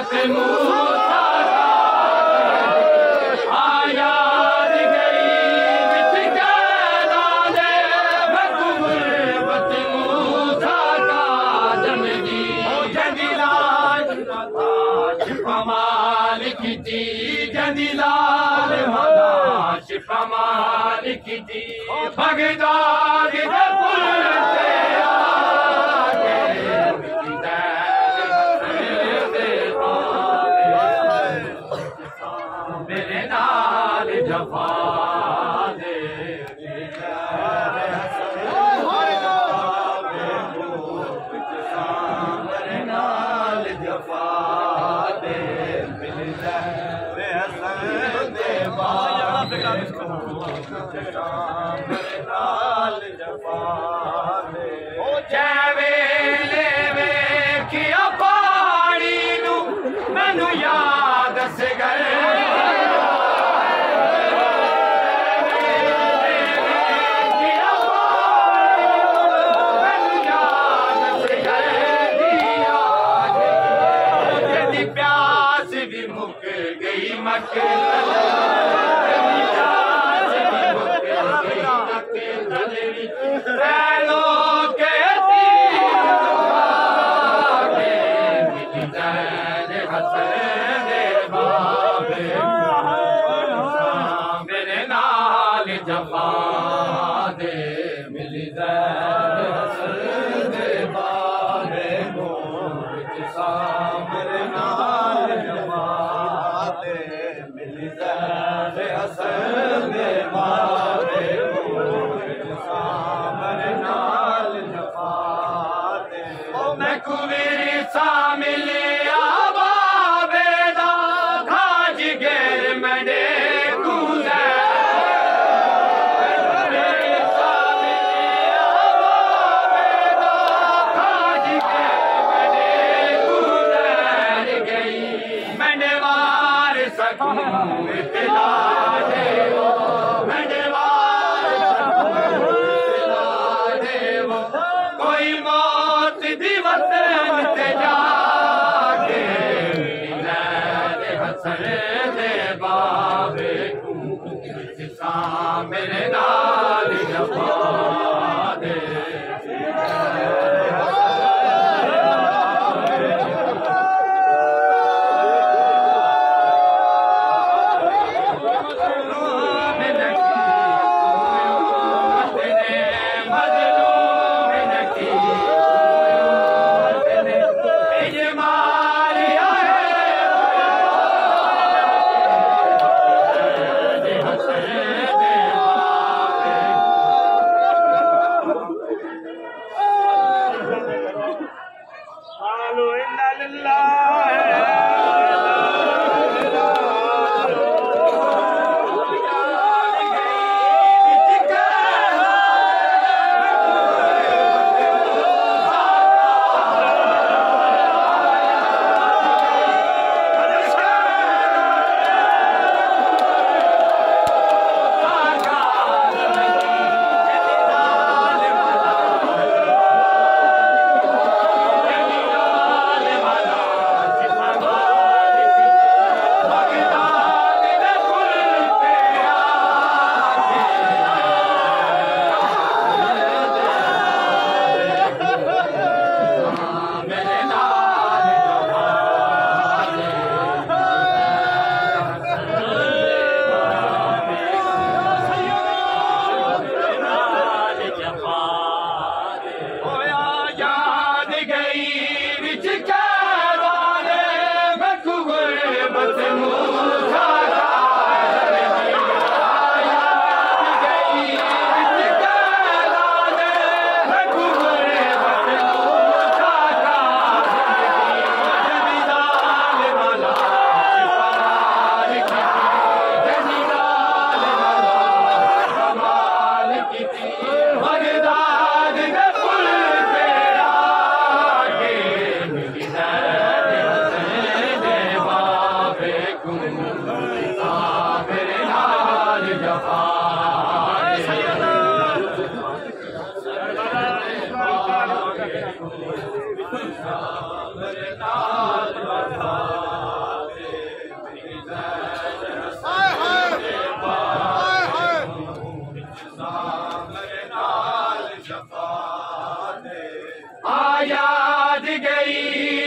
गुरबत मूसा आयाद गई बिच कैदाने बकु गुरबत मूसा का जमदी जदीलाल कमाल की थी जदीलाल कमाल की थी बगदाद के पुल से आगे मेरे नाल जफा दे मेरे नाल जफा दे मैनू याद से गए प्यास भी मुक गई मक्के मेरे नाल जफा दे मिली दे बाबे मेरे नाल जफा दे मिली दे बाबे मेरे नाल जफा दे मैं कुवेरी सा मिले कोई मौत दिवस जागे हसन दे बाबे मेरे नाल जफा दे मेरे नाल आयाद गई